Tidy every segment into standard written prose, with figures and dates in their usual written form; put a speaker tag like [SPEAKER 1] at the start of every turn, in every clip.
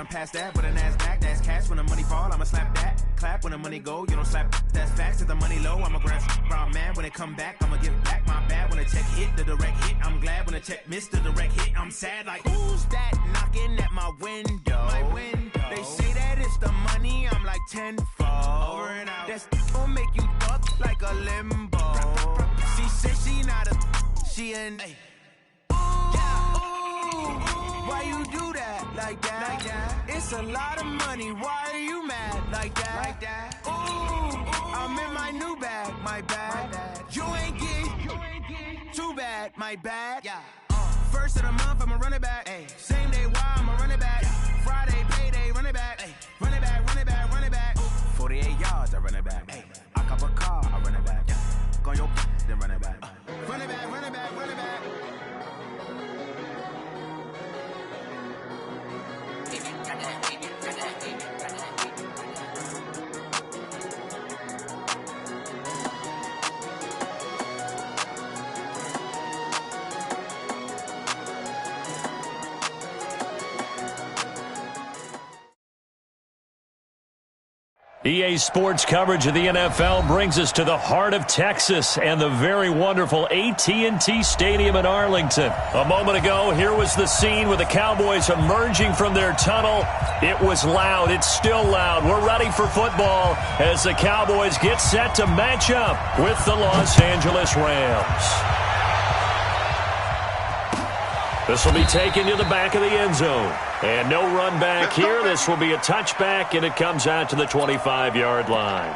[SPEAKER 1] I'm past that with a NASDAQ. That's cash when the money fall, I'ma slap that. Clap when the money go, you don't slap. That's facts. If the money low, I'ma grab brown man. When it come back, I'ma give back my bad. When the check hit, the direct hit. I'm glad when the check missed the direct hit. I'm sad like, who's that knocking at my window? They say that it's the money, I'm like tenfold. Over and out. That's gon' make you fuck like a limbo. She said she not a, she an. Why you do that like that? It's a lot of money. Why are you mad like that? Ooh, I'm in my new bag, my bad. You ain't get too bad, my bad. First of the month, I'ma run it back. Same day, why I'ma run it back. Friday, payday, run it back. Run it back, run it back, run it back. 48 yards, I run it back. I cop a car, I run it back. Go your then run it back. Run it back, run it back, run it back.
[SPEAKER 2] EA Sports coverage of the NFL brings us to the heart of Texas and the very wonderful AT&T Stadium in Arlington. A moment ago, here was the scene with the Cowboys emerging from their tunnel. It was loud. It's still loud. We're ready for football as the Cowboys get set to match up with the Los Angeles Rams. This will be taken to the back of the end zone. And no run back here. This will be a touchback, and it comes out to the 25-yard line.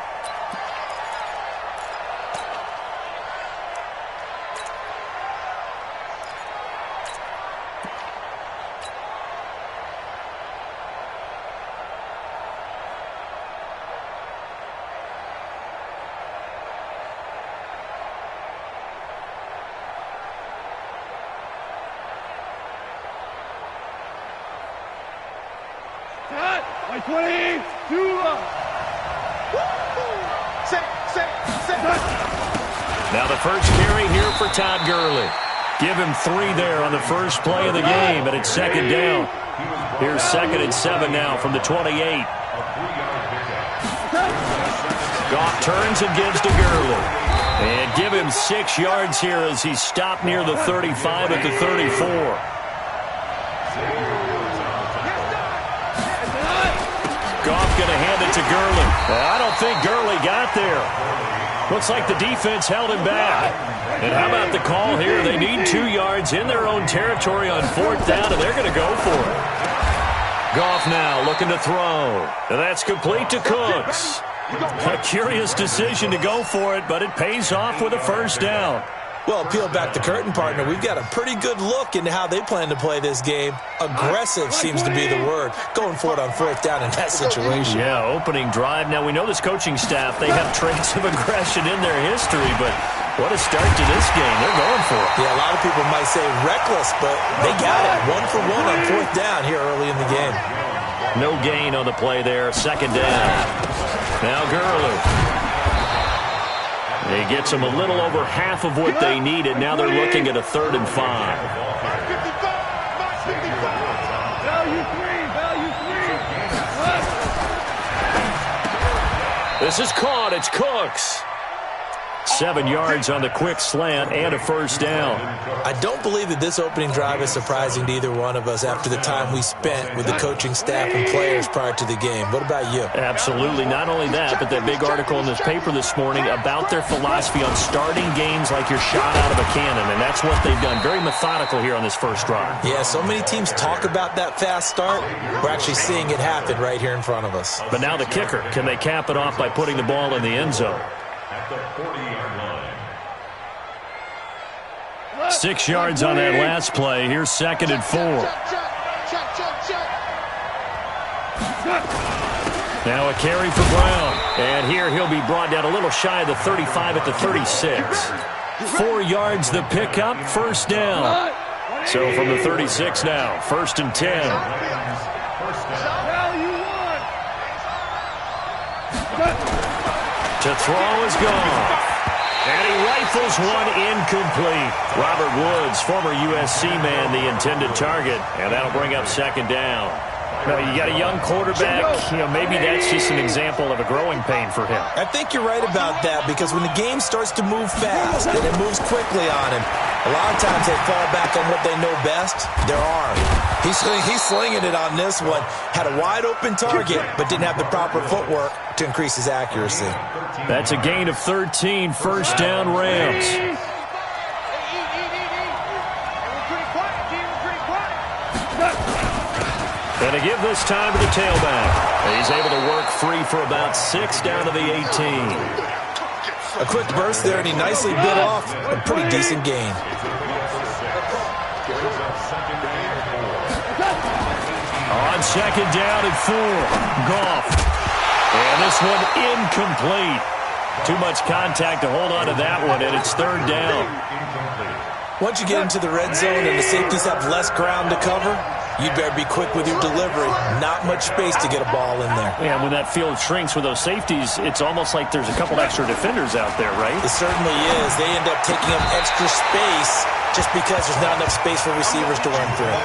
[SPEAKER 2] Now the first carry here for Todd Gurley. Give him 3 there on the first play of the game, and it's second down. Here's 2nd and 7 now from the 28. Goff turns and gives to Gurley. And give him 6 yards here as he stopped near the 35 at the 34. Goff going to hand it to Gurley. I don't think Gurley got there. Looks like the defense held him back. And how about the call here? They need 2 yards in their own territory on 4th down, and they're going to go for it. Goff now looking to throw. And that's complete to Cooks. A curious decision to go for it, but it pays off with a first down.
[SPEAKER 3] Well, peel back the curtain, partner. We've got a pretty good look into how they plan to play this game. Aggressive seems to be the word. Going for it on 4th down in that situation.
[SPEAKER 2] Yeah, opening drive. Now, we know this coaching staff, they have traits of aggression in their history, but what a start to this game. They're going for it.
[SPEAKER 3] Yeah, a lot of people might say reckless, but they got it. 1 for 1 on 4th down here early in the game.
[SPEAKER 2] No gain on the play there. Second down. Now Gurley. He gets them a little over half of what they needed. Now they're looking at a 3rd and 5. This is caught. It's Cooks. 7 yards on the quick slant and a first down.
[SPEAKER 3] I don't believe that this opening drive is surprising to either one of us after the time we spent with the coaching staff and players prior to the game. What about you?
[SPEAKER 2] Absolutely. Not only that, but that big article in this paper this morning about their philosophy on starting games like you're shot out of a cannon, and that's what they've done. Very methodical here on this first drive.
[SPEAKER 3] Yeah, so many teams talk about that fast start. We're actually seeing it happen right here in front of us.
[SPEAKER 2] But now the kicker. Can they cap it off by putting the ball in the end zone?
[SPEAKER 4] At the 40-yard line.
[SPEAKER 2] 6 yards on that last play. Here's 2nd and 4. Now a carry for Brown. And here he'll be brought down a little shy of the 35 at the 36. 4 yards the pickup, first down. So from the 36 now, 1st and 10. To throw is gone. And he rifles one incomplete. Robert Woods, former USC man, the intended target. And that'll bring up 2nd down. No, you got a young quarterback. Maybe that's just an example of a growing pain for him.
[SPEAKER 3] I think you're right about that, because when the game starts to move fast and it moves quickly on him, a lot of times they fall back on what they know best, their arm. He's slinging it on this one. Had a wide-open target, but didn't have the proper footwork to increase his accuracy.
[SPEAKER 2] That's a gain of 13, first down Rams. And to give this time to the tailback. He's able to work free for about 6 down to the 18.
[SPEAKER 3] A quick burst there, and he nicely bit off a pretty decent gain.
[SPEAKER 2] On second down and 4, Goff. And this one incomplete. Too much contact to hold on to that one, and it's third down.
[SPEAKER 3] Once you get into the red zone and the safeties have less ground to cover, you better be quick with your delivery. Not much space to get a ball in there.
[SPEAKER 2] Yeah, when that field shrinks with those safeties, it's almost like there's a couple extra defenders out there, right?
[SPEAKER 3] It certainly is. They end up taking up extra space just because there's not enough space for receivers to run through.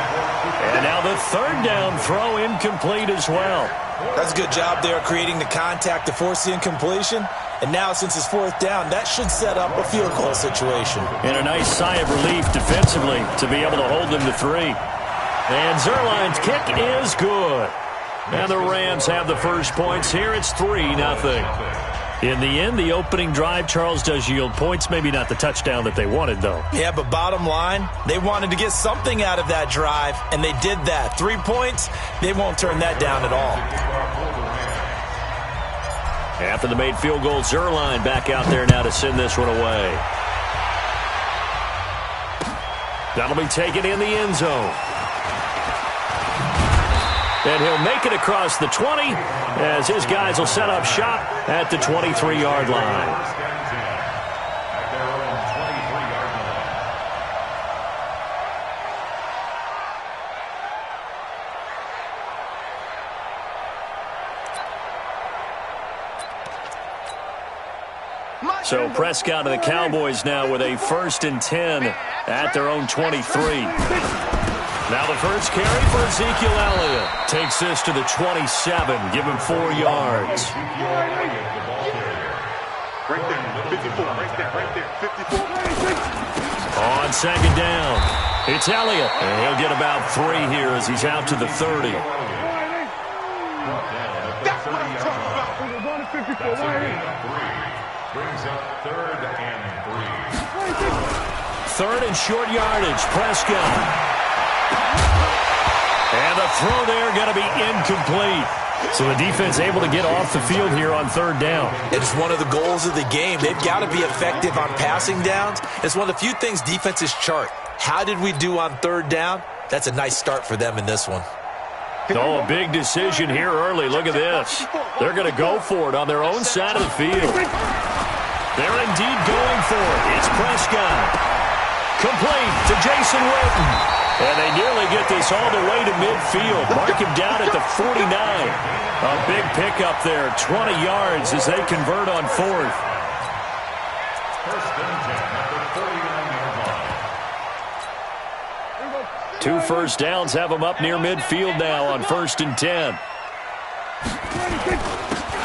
[SPEAKER 2] And now the third down throw incomplete as well.
[SPEAKER 3] That's a good job there creating the contact to force the incompletion. And now, since it's fourth down, that should set up a field goal situation.
[SPEAKER 2] And a nice sigh of relief defensively to be able to hold them to 3. And Zerline's kick is good. And the Rams have the first points here. It's 3-0. In the end, the opening drive, Charles, does yield points. Maybe not the touchdown that they wanted, though.
[SPEAKER 3] Yeah, but bottom line, they wanted to get something out of that drive, and they did that. 3 points, they won't turn that down at all.
[SPEAKER 2] After the made field goal, Zerline back out there now to send this one away. That'll be taken in the end zone. And he'll make it across the 20 as his guys will set up shop at the 23-yard line. So Prescott and the Cowboys now with a 1st and 10 at their own 23. Now the first carry for Ezekiel Elliott. Takes this to the 27. Give him 4 yards.
[SPEAKER 5] Right there, 54. Right there, 54.
[SPEAKER 2] On second down, it's Elliott. And he'll get about 3 here as he's out to the 30.
[SPEAKER 5] That's what I'm talking about. We're going to 54.
[SPEAKER 4] Brings up 3rd and 3.
[SPEAKER 2] 3rd and short yardage, Prescott. And the throw there going to be incomplete. So the defense able to get off the field here on 3rd down.
[SPEAKER 3] It's one of the goals of the game. They've got to be effective on passing downs. It's one of the few things defenses chart. How did we do on 3rd down? That's a nice start for them in this one.
[SPEAKER 2] Oh, a big decision here early. Look at this. They're going to go for it on their own side of the field. They're indeed going for it. It's Prescott. Complete to Jason Witten. And they nearly get this all the way to midfield. Mark him down at the 49. A big pickup there, 20 yards as they convert on 4th.
[SPEAKER 4] 1st and 10 at the 49-yard line.
[SPEAKER 2] 2 first downs have them up near midfield now on 1st and 10.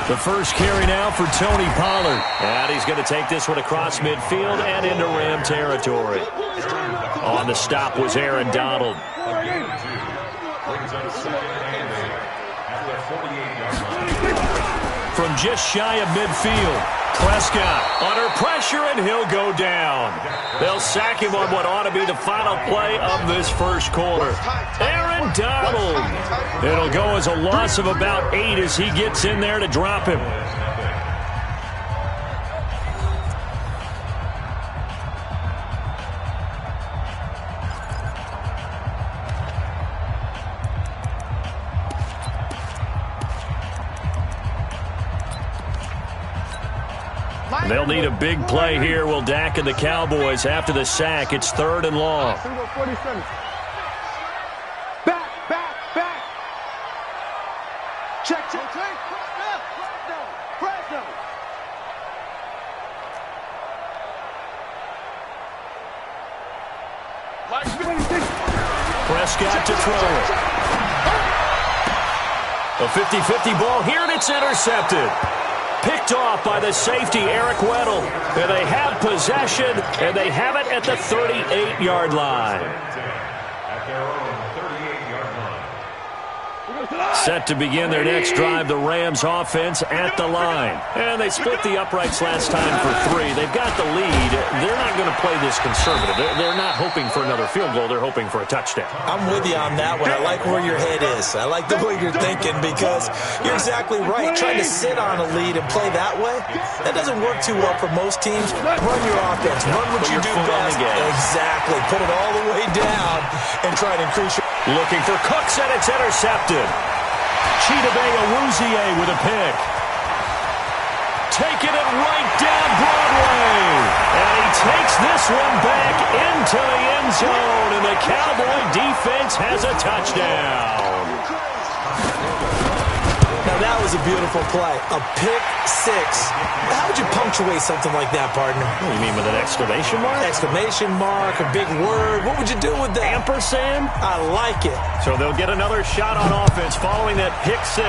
[SPEAKER 2] The first carry now for Tony Pollard. And he's going to take this one across midfield and into Ram territory. On the stop was Aaron Donald.
[SPEAKER 4] Brings up 2nd and 8 at the 48-yard line.
[SPEAKER 2] From just shy of midfield, Prescott under pressure, and he'll go down. They'll sack him on what ought to be the final play of this first quarter. Aaron Donald. It'll go as a loss of about 8 as he gets in there to drop him. They'll need a big play here. Will Dak and the Cowboys after the sack. It's 3rd and long.
[SPEAKER 5] Back. Check.
[SPEAKER 2] Prescott to throw it. A 50-50 ball here, and it's intercepted. Picked off by the safety, Eric Weddle. And they have possession, and they have it at the 38-yard line.
[SPEAKER 4] At their own 38-yard line.
[SPEAKER 2] Set to begin their next drive, the Rams offense at the line. And they split the uprights last time for 3. They've got the lead. They're not going to play this conservative. They're not hoping for another field goal. They're hoping for a touchdown.
[SPEAKER 3] I'm with you on that one. I like where your head is. I like the way you're thinking because you're exactly right. Trying to sit on a lead and play that way, that doesn't work too well for most teams. Run your offense. Run what you do best. Exactly. Put it all the way down and try to increase your...
[SPEAKER 2] Looking for Cooks, and it's intercepted. Chidobe Awuzie with a pick. Taking it right down Broadway. And he takes this one back into the end zone, and the Cowboy defense has a touchdown.
[SPEAKER 3] Now, that was a beautiful play. A pick 6. How would you punctuate something like that, partner?
[SPEAKER 2] What do you mean, with an exclamation mark?
[SPEAKER 3] Exclamation mark, a big word. What would you do with that?
[SPEAKER 2] Ampersand?
[SPEAKER 3] I like it.
[SPEAKER 2] So they'll get another shot on offense following that pick 6.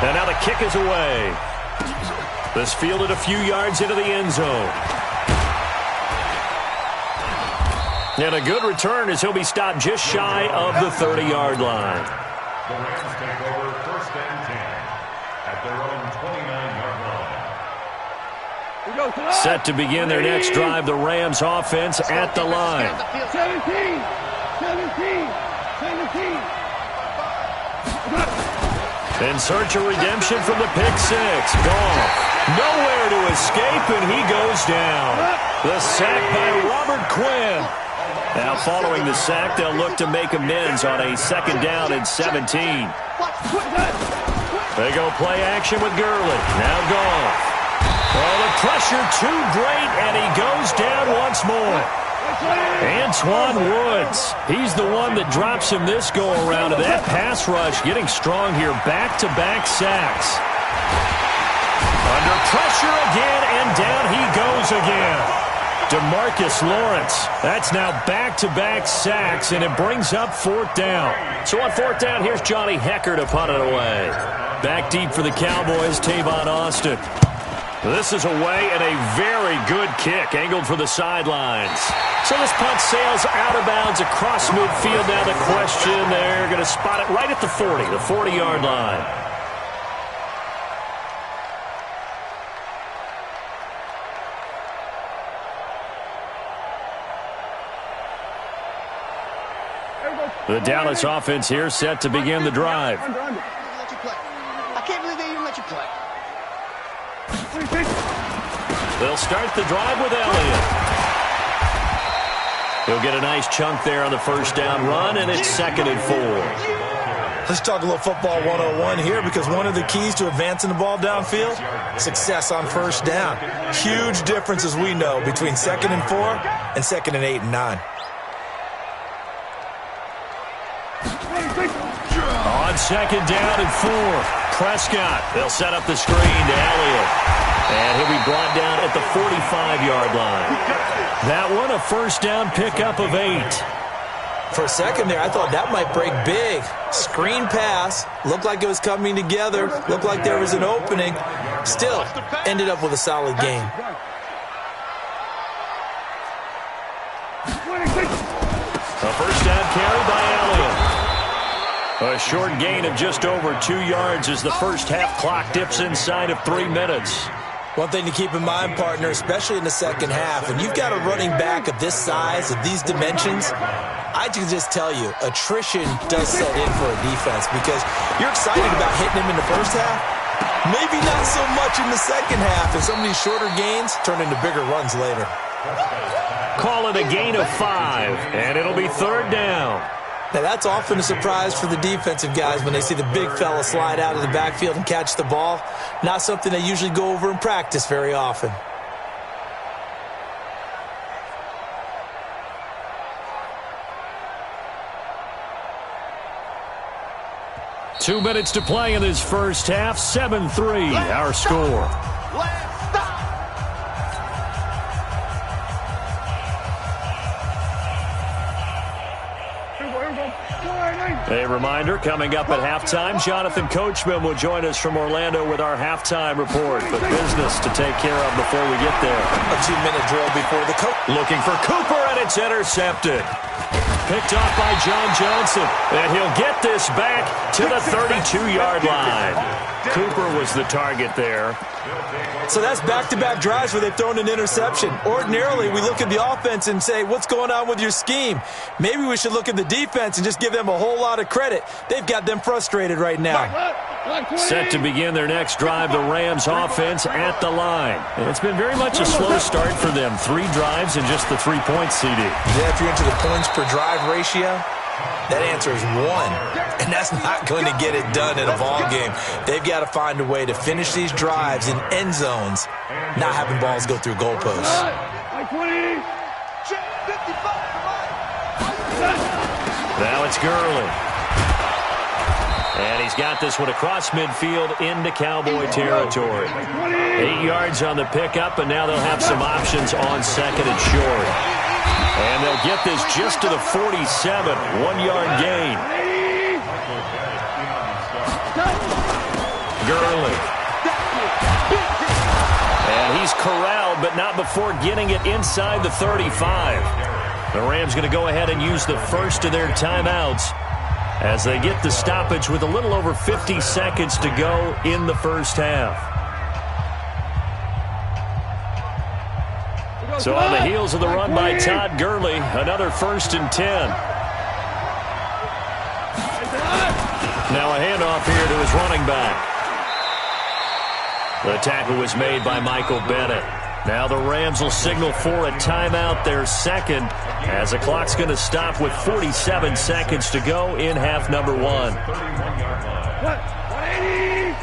[SPEAKER 2] And now the kick is away. This fielded a few yards into the end zone. And a good return as he'll be stopped just shy of the 30-yard line.
[SPEAKER 4] The Rams take over 1st and 10 at their own 29-yard line.
[SPEAKER 2] Set to begin their next drive, the Rams offense at the line.
[SPEAKER 6] 17.
[SPEAKER 2] In search of redemption from the pick 6. Goff. Nowhere to escape, and he goes down. The sack by Robert Quinn. Now following the sack, they'll look to make amends on a 2nd down and 17. They go play action with Gurley. Now Goff. Oh, the pressure too great, and he goes down once more. Antoine Woods, he's the one that drops him this go-around. And that pass rush getting strong here. Back-to-back sacks. Under pressure again, and down he goes again. DeMarcus Lawrence, that's now back-to-back sacks, and it brings up 4th down. So on 4th down, here's Johnny Hecker to punt it away. Back deep for the Cowboys, Tavon Austin. This is away, and a very good kick, angled for the sidelines. So this punt sails out of bounds across midfield. Now the question, they're going to spot it right at the 40, the 40-yard line. The Dallas offense here set to begin the drive.
[SPEAKER 6] I can't believe they even let you play.
[SPEAKER 2] They'll start the drive with Elliott. He'll get a nice chunk there on the 1st down run, and it's 2nd and 4.
[SPEAKER 3] Let's talk a little football 101 here, because one of the keys to advancing the ball downfield, success on 1st down. Huge difference, as we know, between 2nd and 4 and 2nd and 8 and 9.
[SPEAKER 2] On 2nd down and 4, Prescott. They'll set up the screen to Elliott. And he'll be brought down at the 45-yard line. That one, a 1st down pickup of 8.
[SPEAKER 3] For a second there, I thought that might break big. Screen pass. Looked like it was coming together. Looked like there was an opening. Still, ended up with a solid game.
[SPEAKER 2] A 1st down carry by Elliott. A short gain of just over 2 yards as the first half clock dips inside of 3 minutes.
[SPEAKER 3] One thing to keep in mind, partner, especially in the second half, when you've got a running back of this size, of these dimensions, I can just tell you, attrition does set in for a defense because you're excited about hitting him in the first half. Maybe not so much in the second half, and some of these shorter gains turn into bigger runs later.
[SPEAKER 2] Call it a gain of 5, and it'll be 3rd down.
[SPEAKER 3] Now, that's often a surprise for the defensive guys when they see the big fella slide out of the backfield and catch the ball. Not something they usually go over in practice very often.
[SPEAKER 2] Two minutes to play in this first half. 7-3, our score. A reminder, coming up at halftime, Jonathan Coachman will join us from Orlando with our halftime report. But business to take care of before we get there.
[SPEAKER 3] A 2-minute drill before the coach.
[SPEAKER 2] Looking for Cooper, and it's intercepted. Picked off by John Johnson, and he'll get this back to the 32-yard line. Cooper was the target there.
[SPEAKER 3] So that's back-to-back drives where they've thrown an interception. Ordinarily, we look at the offense and say, what's going on with your scheme? Maybe we should look at the defense and just give them a whole lot of credit. They've got them frustrated right now.
[SPEAKER 2] Set to begin their next drive, the Rams offense at the line. And it's been very much a slow start for them. 3 drives and just the 3 points, CD.
[SPEAKER 3] Yeah, if you're into the points per drive ratio, that answer is 1. And that's not going to get it done in a ball game. They've got to find a way to finish these drives in end zones, not having balls go through goalposts.
[SPEAKER 2] Now it's Gurley. And he's got this one across midfield into Cowboy territory. 8 yards on the pickup, and now they'll have some options on second and short. And they'll get this just to the 47, 1-yard gain. Gurley. And he's corralled, but not before getting it inside the 35. The Rams going to go ahead and use the first of their timeouts as they get the stoppage with a little over 50 seconds to go in the first half. So on the heels of the run by Todd Gurley, another 1st and 10. Now a handoff here to his running back. The tackle was made by Michael Bennett. Now the Rams will signal for a timeout, their second, as the clock's going to stop with 47 seconds to go in half number 1.
[SPEAKER 6] 180.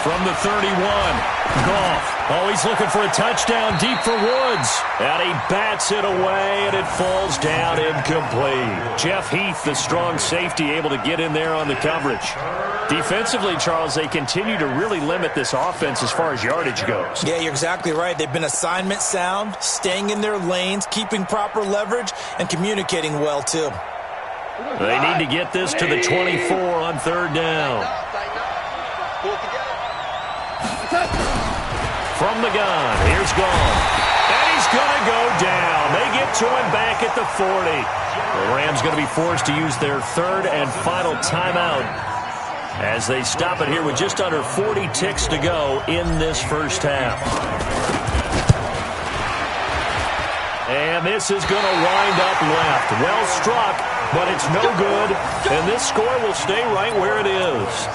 [SPEAKER 2] From the 31, Goff. Oh, he's looking for a touchdown deep for Woods. And he bats it away, and it falls down incomplete. Jeff Heath, the strong safety, able to get in there on the coverage. Defensively, Charles, they continue to really limit this offense as far as yardage goes.
[SPEAKER 3] Yeah, you're exactly right. They've been assignment sound, staying in their lanes, keeping proper leverage, and communicating well, too.
[SPEAKER 2] They need to get this to the 24 on 3rd down. From the gun, here's Gone. And he's going to go down. They get to him back at the 40. The Rams going to be forced to use their 3rd and final timeout as they stop it here with just under 40 ticks to go in this first half. And this is going to wind up left. Well struck, but it's no good. And this score will stay right where it is.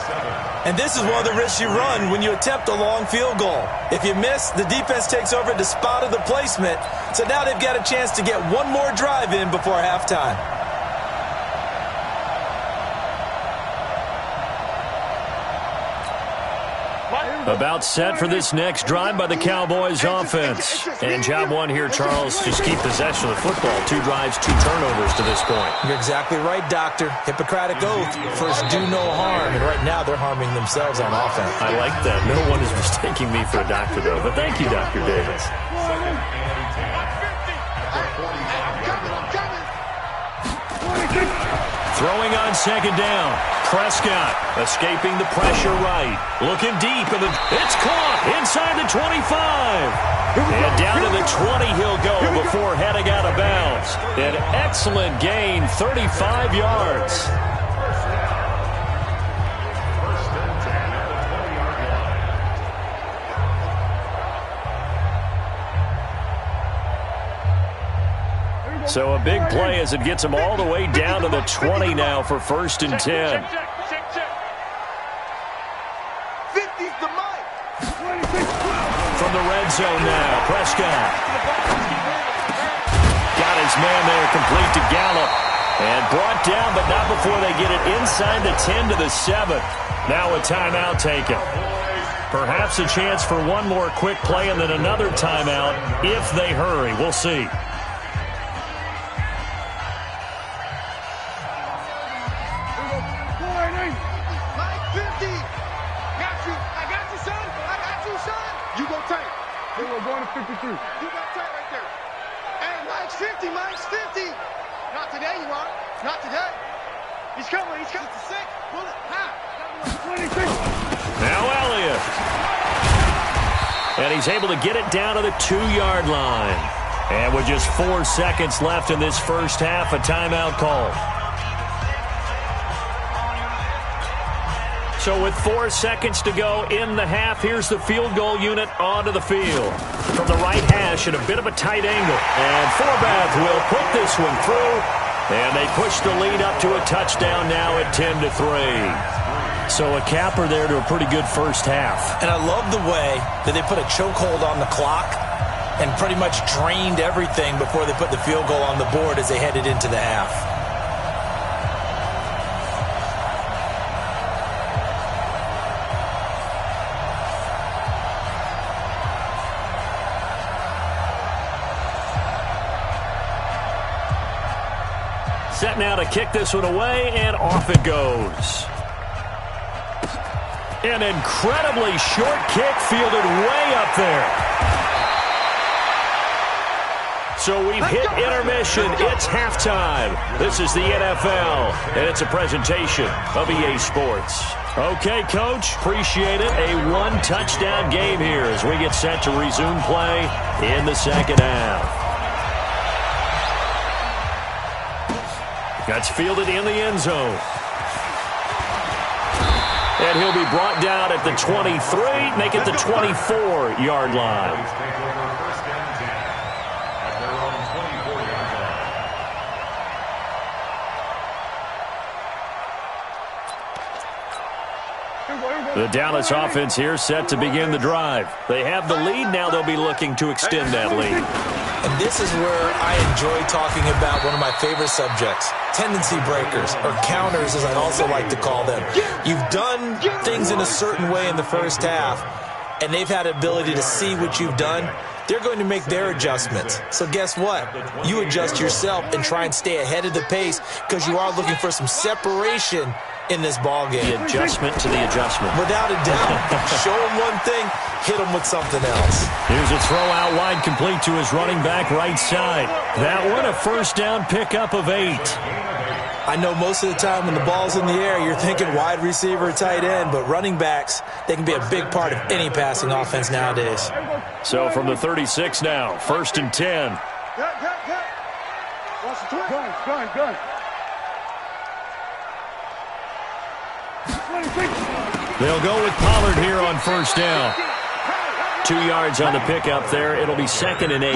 [SPEAKER 3] And this is one of the risks you run when you attempt a long field goal. If you miss, the defense takes over at the spot of the placement. So now they've got a chance to get one more drive in before halftime.
[SPEAKER 2] About set for this next drive by the Cowboys offense. And job 1 here, Charles, just keep possession of the football. 2 drives, 2 turnovers to this point.
[SPEAKER 3] You're exactly right, Doctor. Hippocratic oath. First, do no harm. And right now, they're harming themselves on offense.
[SPEAKER 2] I like that. No one is mistaking me for a doctor, though. But thank you, Dr. Davis. Throwing on 2nd down. Prescott escaping the pressure right. Looking deep, and it's caught inside the 25. And down to the 20 he'll go before heading out of bounds. An excellent gain, 35 yards. So a big play as it gets them all the way down to the 20 now for 1st and 10.
[SPEAKER 6] 50's the mic.
[SPEAKER 2] From the red zone now, Prescott. Got his man there, complete to Gallup. And brought down, but not before they get it inside the 10 to the 7. Now a timeout taken. Perhaps a chance for one more quick play and then another timeout if they hurry. We'll see.
[SPEAKER 6] You go tight. Hey, we're going to 53. You got tight right there. Hey, Mike, 50, Mike's 50. Not today, you are. Not today. He's coming. He's coming. 6. Pull it. Half. 26.
[SPEAKER 2] Now Elliott. And he's able to get it down to the 2-yard line. And with just 4 seconds left in this first half, a timeout call. So with 4 seconds to go in the half, here's the field goal unit onto the field. From the right hash at a bit of a tight angle. And Forbath will put this one through. And they push the lead up to a touchdown now at 10-3. So a capper there to a pretty good first half.
[SPEAKER 3] And I love the way that they put a chokehold on the clock and pretty much drained everything before they put the field goal on the board as they headed into the half.
[SPEAKER 2] Set now to kick this one away, and off it goes. An incredibly short kick fielded way up there. So we've hit intermission. It's halftime. This is the NFL, and it's a presentation of EA Sports. Okay, Coach, appreciate it. A one-touchdown game here as we get set to resume play in the second half. That's fielded in the end zone. And he'll be brought down at the 23, make it the 24-yard line. The Dallas offense here set to begin the drive. They have the lead. Now they'll be looking to extend that lead.
[SPEAKER 3] And this is where I enjoy talking about one of my favorite subjects, tendency breakers, or counters as I also like to call them. You've done things in a certain way in the first half, and they've had ability to see what you've done. They're going to make their adjustments. So guess what? You adjust yourself and try and stay ahead of the pace because you are looking for some separation in this ball game.
[SPEAKER 2] The adjustment to the adjustment.
[SPEAKER 3] Without a doubt. Show him one thing, hit him with something else.
[SPEAKER 2] Here's a throw out wide, complete to his running back right side. That one, a first down pickup of 8.
[SPEAKER 3] I know most of the time when the ball's in the air, you're thinking wide receiver, tight end, but running backs, they can be a big part of any passing offense nowadays.
[SPEAKER 2] So from the 36 now, 1st and 10.
[SPEAKER 6] Gun.
[SPEAKER 2] They'll go with Pollard here on first down. 2 yards on the pickup there. It'll be 2nd and 8.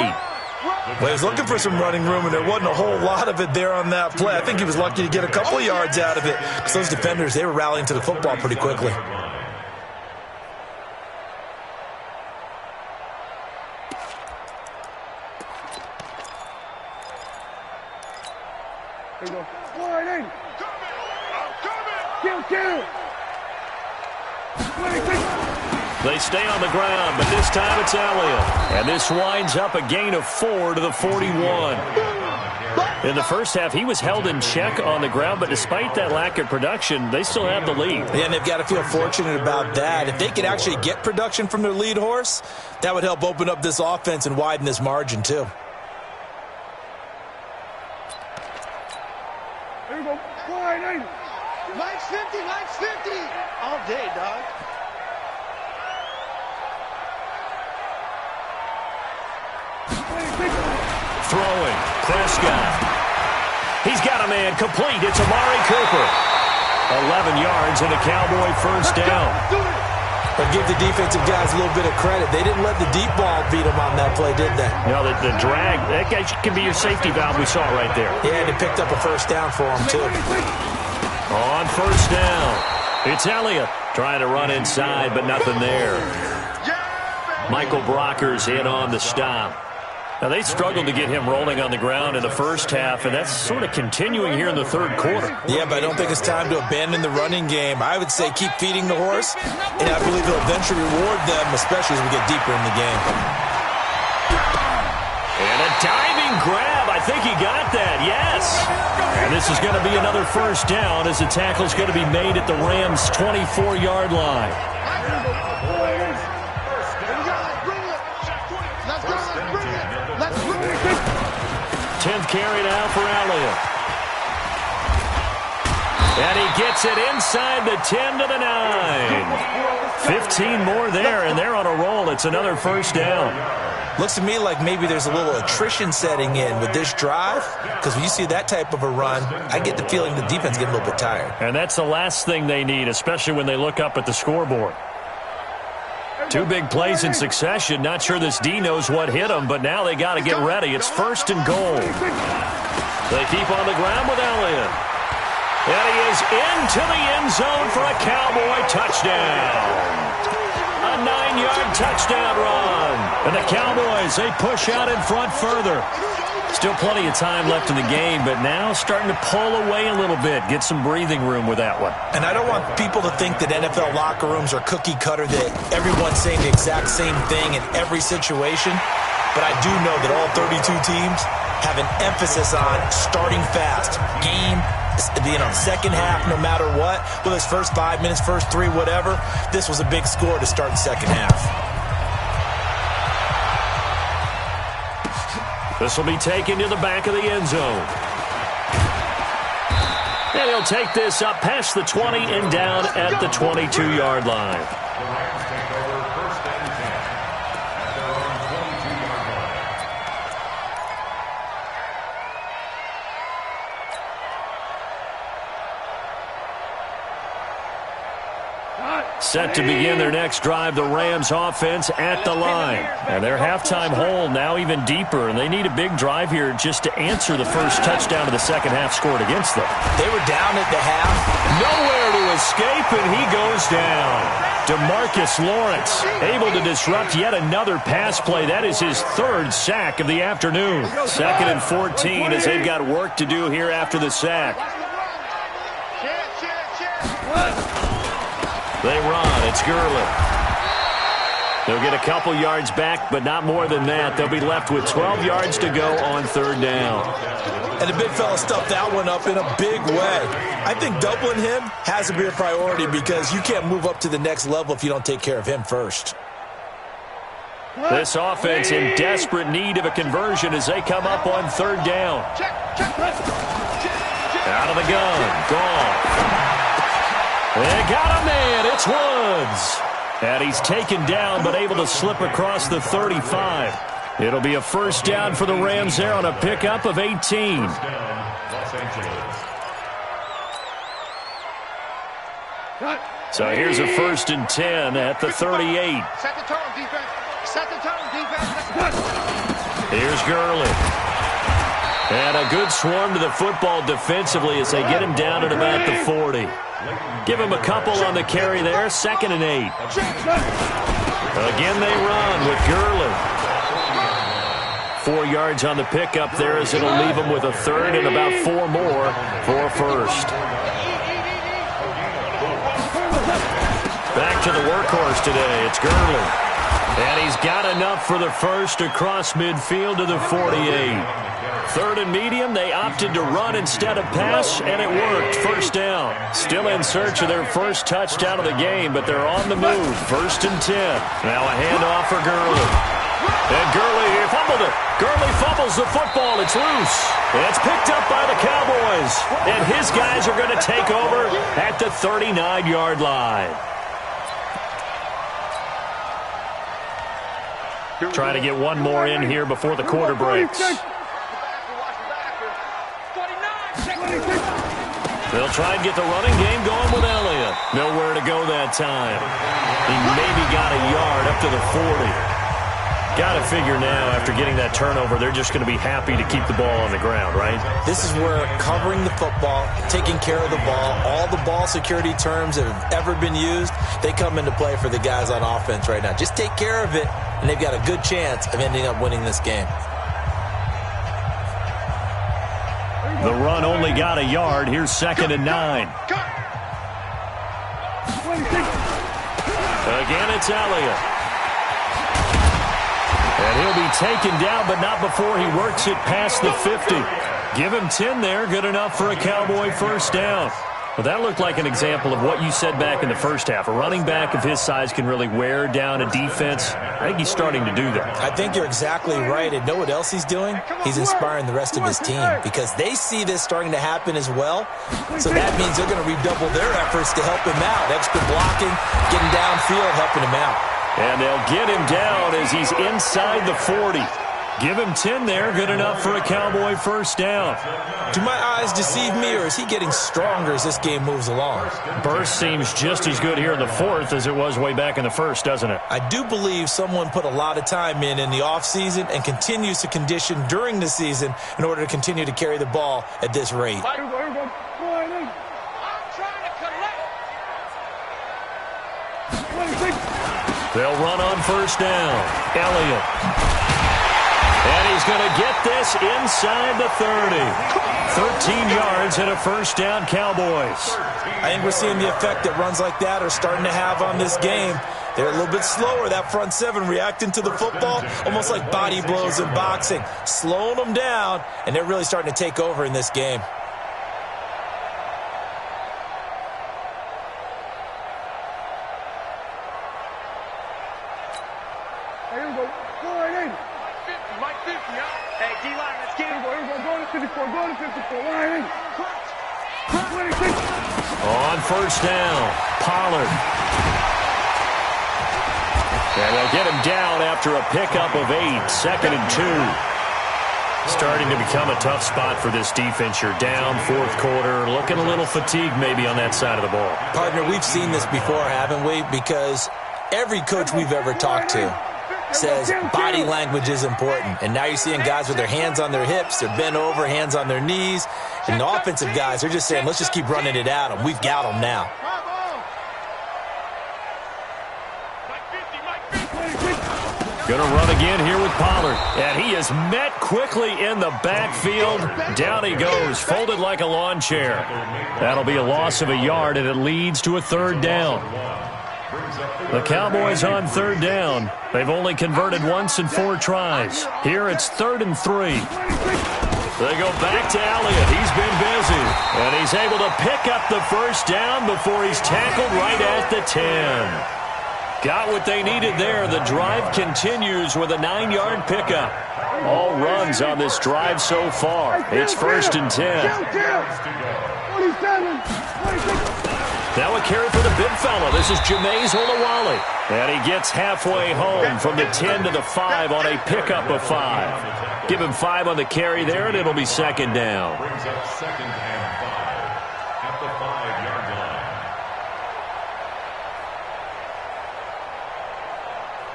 [SPEAKER 3] Well, he was looking for some running room, and there wasn't a whole lot of it there on that play. I think he was lucky to get a couple of yards out of it because those defenders, they were rallying to the football pretty quickly.
[SPEAKER 6] There you go. Wide in. Kill.
[SPEAKER 2] They stay on the ground, but this time it's Elliott. And this winds up a gain of 4 to the 41. In the first half, he was held in check on the ground, but despite that lack of production, they still have the lead.
[SPEAKER 3] Yeah, and they've got to feel fortunate about that. If they could actually get production from their lead horse, that would help open up this offense and widen this margin, too.
[SPEAKER 6] There you go. Wide in. Mike's 50. All day, dog.
[SPEAKER 2] Throwing, Prescott. He's got a man complete. It's Amari Cooper. 11 yards and a Cowboy first down.
[SPEAKER 3] But give the defensive guys a little bit of credit. They didn't let the deep ball beat them on that play, did they?
[SPEAKER 2] No, the drag, that guy can be your safety valve. We saw it right there.
[SPEAKER 3] Yeah, and they picked up a first down for him, too.
[SPEAKER 2] On first down, it's Elliott trying to run inside, but nothing there. Michael Brocker's in on the stop. Now, they struggled to get him rolling on the ground in the first half, and that's sort of continuing here in the third quarter.
[SPEAKER 3] Yeah, but I don't think it's time to abandon the running game. I would say keep feeding the horse, and I believe he'll eventually reward them, especially as we get deeper in the game.
[SPEAKER 2] And a diving grab. I think he got that, yes. And this is going to be another first down as the tackle's going to be made at the Rams' 24-yard line. carry now for Elliott. And he gets it inside the 10 to the 9. 15 more there, and they're on a roll. It's another first down.
[SPEAKER 3] Looks to me like maybe there's a little attrition setting in with this drive, because when you see that type of a run, I get the feeling the defense getting a little bit tired.
[SPEAKER 2] And that's the last thing they need, especially when they look up at the scoreboard. 2 big plays in succession. Not sure this D knows what hit him, but now they got to get ready. It's first and goal. They keep on the ground with Elliott. And he is into the end zone for a Cowboy touchdown. A 9-yard touchdown run. And the Cowboys, they push out in front further. Still plenty of time left in the game, but now starting to pull away a little bit. Get some breathing room with that one.
[SPEAKER 3] And I don't want people to think that NFL locker rooms are cookie cutter, that everyone's saying the exact same thing in every situation. But I do know that all 32 teams have an emphasis on starting fast. Game, second half, no matter what. Whether it's first 5 minutes, first 3, whatever. This was a big score to start the second half.
[SPEAKER 2] This will be taken to the back of the end zone. And he'll take this up past the 20 and down at the 22-yard line.
[SPEAKER 4] The Lions take over first and 10 at their own 22-yard line.
[SPEAKER 2] Set to begin their next drive, the Rams offense at the line. And their halftime hole now even deeper, and they need a big drive here just to answer the first touchdown of the second half scored against them.
[SPEAKER 3] They were down at the half.
[SPEAKER 2] Nowhere to escape, and he goes down. DeMarcus Lawrence able to disrupt yet another pass play. That is his 3rd sack of the afternoon. 2nd and 14 as they've got work to do here after the sack. They run. It's Gurley. They'll get a couple yards back, but not more than that. They'll be left with 12 yards to go on 3rd down.
[SPEAKER 3] And the big fella stuffed that one up in a big way. I think doubling him has to be a priority because you can't move up to the next level if you don't take care of him first.
[SPEAKER 2] This offense in desperate need of a conversion as they come up on 3rd down. Out of the gun. Gone. They got a man. It's Woods. And he's taken down but able to slip across the 35. It'll be a first down for the Rams there on a pickup of 18. So here's a 1st and 10 at the 38.
[SPEAKER 6] Set the tone, defense. Set the tone, defense.
[SPEAKER 2] Here's Gurley. And a good swarm to the football defensively as they get him down at about the 40. Give him a couple on the carry there. 2nd and 8. Again they run with Gurley. 4 yards on the pickup there as it'll leave him with a 3rd and about 4 more for a 1st. Back to the workhorse today. It's Gurley. And he's got enough for the 1st across midfield to the 48. 3rd and medium, they opted to run instead of pass, and it worked. First down. Still in search of their first touchdown of the game, but they're on the move. 1st and 10. Now a handoff for Gurley. And Gurley fumbled it. Gurley fumbles the football. It's loose. And it's picked up by the Cowboys. And his guys are going to take over at the 39-yard line. Try to get one more in here before the quarter breaks. They'll try and get the running game going with Elliott. Nowhere to go that time. He maybe got a yard up to the 40. Got to figure now, after getting that turnover, they're just going to be happy to keep the ball on the ground, right?
[SPEAKER 3] This is where covering the football, taking care of the ball, all the ball security terms that have ever been used, they come into play for the guys on offense right now. Just take care of it, and they've got a good chance of ending up winning this game.
[SPEAKER 2] The run only got a yard. Here's 2nd and 9. Again, it's Elliott. And he'll be taken down, but not before he works it past the 50. Give him 10 there. Good enough for a Cowboy first down. Well, that looked like an example of what you said back in the first half. A running back of his size can really wear down a defense. I think he's starting to do that.
[SPEAKER 3] I think you're exactly right. And know what else he's doing? He's inspiring the rest of his team because they see this starting to happen as well. So that means they're going to redouble their efforts to help him out. Extra blocking, getting downfield, helping him out.
[SPEAKER 2] And they'll get him down as he's inside the 40. Give him 10 there, good enough for a Cowboy first down.
[SPEAKER 3] Do my eyes deceive me, or is he getting stronger as this game moves along?
[SPEAKER 2] Burst seems just as good here in the fourth as it was way back in the first, doesn't it?
[SPEAKER 3] I do believe someone put a lot of time in the offseason and continues to condition during the season in order to continue to carry the ball at this rate.
[SPEAKER 6] I'm trying to collect.
[SPEAKER 2] They'll run on first down. Elliott. And he's going to get this inside the 30. 13 yards and a first down, Cowboys.
[SPEAKER 3] I think we're seeing the effect that runs like that are starting to have on this game. They're a little bit slower, that front seven, reacting to the football, almost like body blows in boxing, slowing them down, and they're really starting to take over in this game.
[SPEAKER 6] Hey, D-line, let's get it. Go to 54, go to 54. Line in.
[SPEAKER 2] On first down, Pollard. And they'll get him down after a pickup of 8, 2nd and 2. Starting to become a tough spot for this defense. You're down, fourth quarter, looking a little fatigued maybe on that side of the ball.
[SPEAKER 3] Partner, we've seen this before, haven't we? Because every coach we've ever talked to says body language is important. And now you're seeing guys with their hands on their hips, they're bent over, hands on their knees. And the offensive guys, they're just saying, let's just keep running it at them. We've got them now.
[SPEAKER 2] Going to run again here with Pollard. And he is met quickly in the backfield. Down he goes, folded like a lawn chair. That'll be a loss of a yard, and it leads to a third down. The Cowboys on third down. They've only converted once in 4 tries. Here it's 3rd and 3. They go back to Elliott. He's been busy. And he's able to pick up the first down before he's tackled right at the 10. Got what they needed there. The drive continues with a 9-yard pickup. All runs on this drive so far. It's 1st and 10.
[SPEAKER 6] 27.
[SPEAKER 2] Now a carry for the big fella. This is Jameis Olawale. And he gets halfway home from the 10 to the 5 on a pickup of 5. Give him 5 on the carry there, and it'll be 2nd down.
[SPEAKER 4] Brings up 2nd and 5 at the 5-yard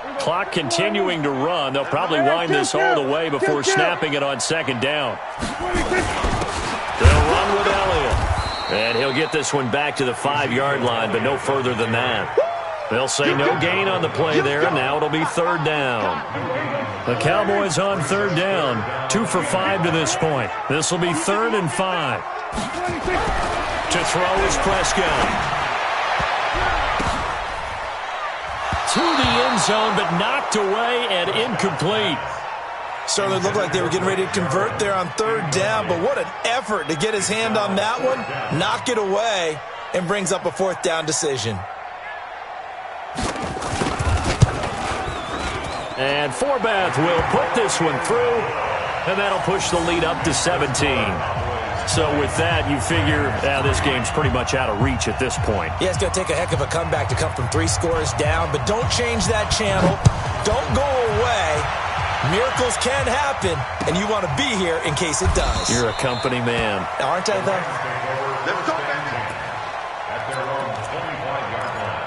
[SPEAKER 4] line.
[SPEAKER 2] Clock continuing to run. They'll probably wind this all the way before snapping it on 2nd down. They'll run with Elliott. And he'll get this one back to the 5-yard line, but no further than that. They'll say no gain on the play there, and now it'll be 3rd down. The Cowboys on 3rd down, 2 for 5 to this point. This will be 3rd and 5. To throw is Prescott. To the end zone, but knocked away and incomplete.
[SPEAKER 3] Certainly looked like they were getting ready to convert there on 3rd down, but what an effort to get his hand on that one, knock it away, and brings up a 4th down decision.
[SPEAKER 2] And Forbath will put this one through, and that'll push the lead up to 17. So with that, you figure this game's pretty much out of reach at this point.
[SPEAKER 3] Yeah, it's going to take a heck of a comeback to come from 3 scores down, but don't change that channel. Don't go away. Miracles can happen, and you want to be here in case it does.
[SPEAKER 2] You're a company man.
[SPEAKER 3] Aren't I, though?
[SPEAKER 4] Let's go back at their own 25-yard line.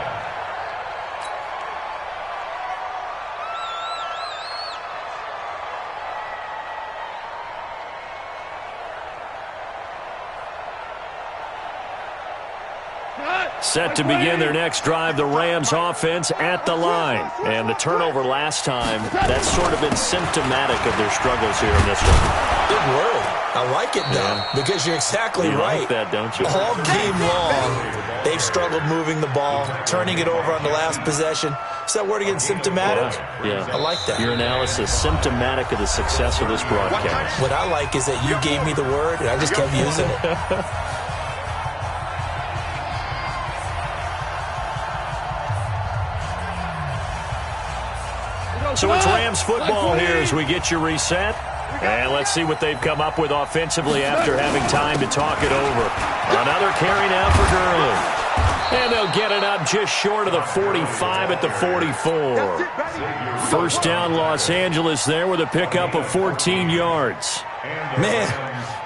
[SPEAKER 2] Set to begin their next drive, the Rams offense at the line. And the turnover last time, that's sort of been symptomatic of their struggles here in this one.
[SPEAKER 3] Good word. I like it, though, because you're exactly right.
[SPEAKER 2] You like that, don't you?
[SPEAKER 3] All game long, they've struggled moving the ball, turning it over on the last possession. Is that word again, symptomatic?
[SPEAKER 2] Yeah.
[SPEAKER 3] I like that.
[SPEAKER 2] Your analysis, symptomatic of the success of this broadcast.
[SPEAKER 3] What I like is that you gave me the word, and I just kept using it.
[SPEAKER 2] So it's Rams football here as we get you reset. And let's see what they've come up with offensively after having time to talk it over. Another carry now for Gurley. And they'll get it up just short of the 45 at the 44. First down, Los Angeles there with a pickup of 14 yards.
[SPEAKER 3] Man,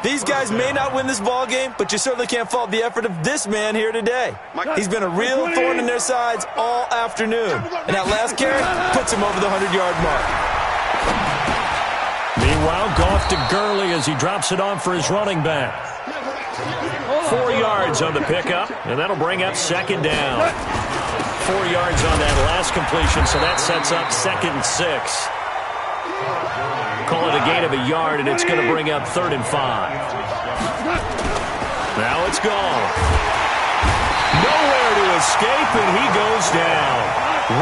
[SPEAKER 3] these guys may not win this ball game, but you certainly can't fault the effort of this man here today. He's been a real thorn in their sides all afternoon. And that last carry puts him over the 100-yard mark.
[SPEAKER 2] Meanwhile, Goff to Gurley as he drops it on for his running back. 4 yards on the pickup, and that'll bring up second down. 4 yards on that last completion, so that sets up 2nd and 6. Call it a gain of a yard, and it's going to bring up 3rd and 5. Now it's gone. Nowhere to escape, and he goes down.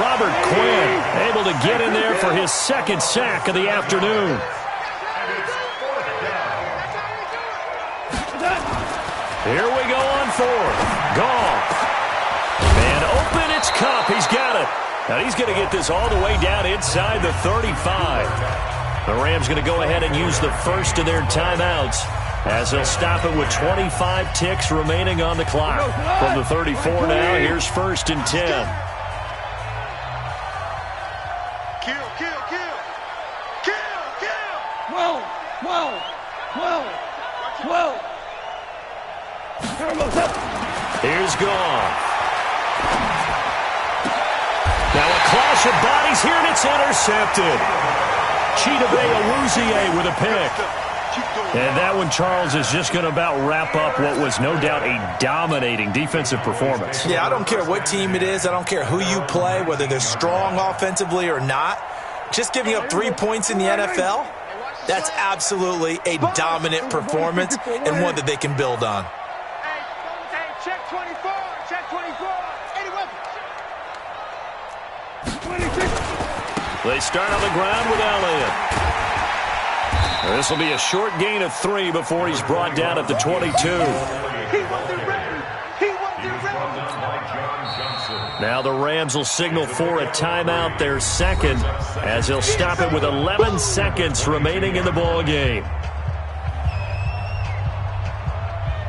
[SPEAKER 2] Robert Quinn able to get in there for his 2nd sack of the afternoon. Here we go on 4th. Goff. And open, it's Kupp. He's got it. And he's going to get this all the way down inside the 35. The Rams going to go ahead and use the first of their timeouts as they'll stop it with 25 ticks remaining on the clock. From the 34 now, here's 1st and 10.
[SPEAKER 6] Kill, kill, kill. Kill, kill.
[SPEAKER 7] 12, 12, 12, 12.
[SPEAKER 2] Here's Goff. Now a clash of bodies here, and it's intercepted. Chidobe with a pick. And that one, Charles, is just going to about wrap up what was no doubt a dominating defensive performance.
[SPEAKER 3] Yeah, I don't care what team it is. I don't care who you play, whether they're strong offensively or not. Just giving up 3 points in the NFL, that's absolutely a dominant performance and one that they can build on.
[SPEAKER 6] Check 24, check 24. 80 weapons.
[SPEAKER 2] They start on the ground with Elliott. This will be a short gain of 3 before he's brought down at the 22. Now the Rams will signal for a timeout, their 2nd, as they'll stop it with 11 seconds remaining in the ball game.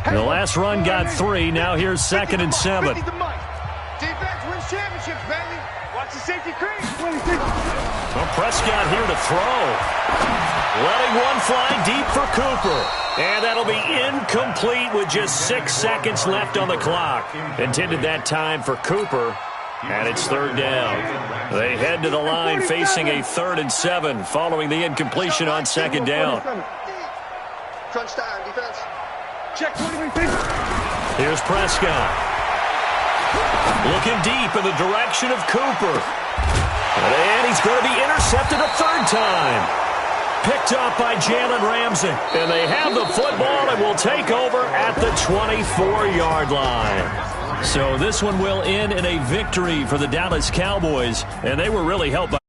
[SPEAKER 2] The last run got 3. Now here's 2nd and 7.
[SPEAKER 6] Defense wins championships, baby. Watch the safety creep.
[SPEAKER 2] Well, Prescott here to throw. Letting one fly deep for Cooper. And that'll be incomplete with just 6 seconds left on the clock. Intended that time for Cooper. And it's 3rd down. They head to the line facing a 3rd and 7 following the incompletion on 2nd down.
[SPEAKER 6] Crunch time, defense.
[SPEAKER 7] Check 23.
[SPEAKER 2] Here's Prescott. Looking deep in the direction of Cooper. And he's going to be intercepted a 3rd time. Picked up by Jalen Ramsey. And they have the football and will take over at the 24-yard line. So this one will end in a victory for the Dallas Cowboys. And they were really helped by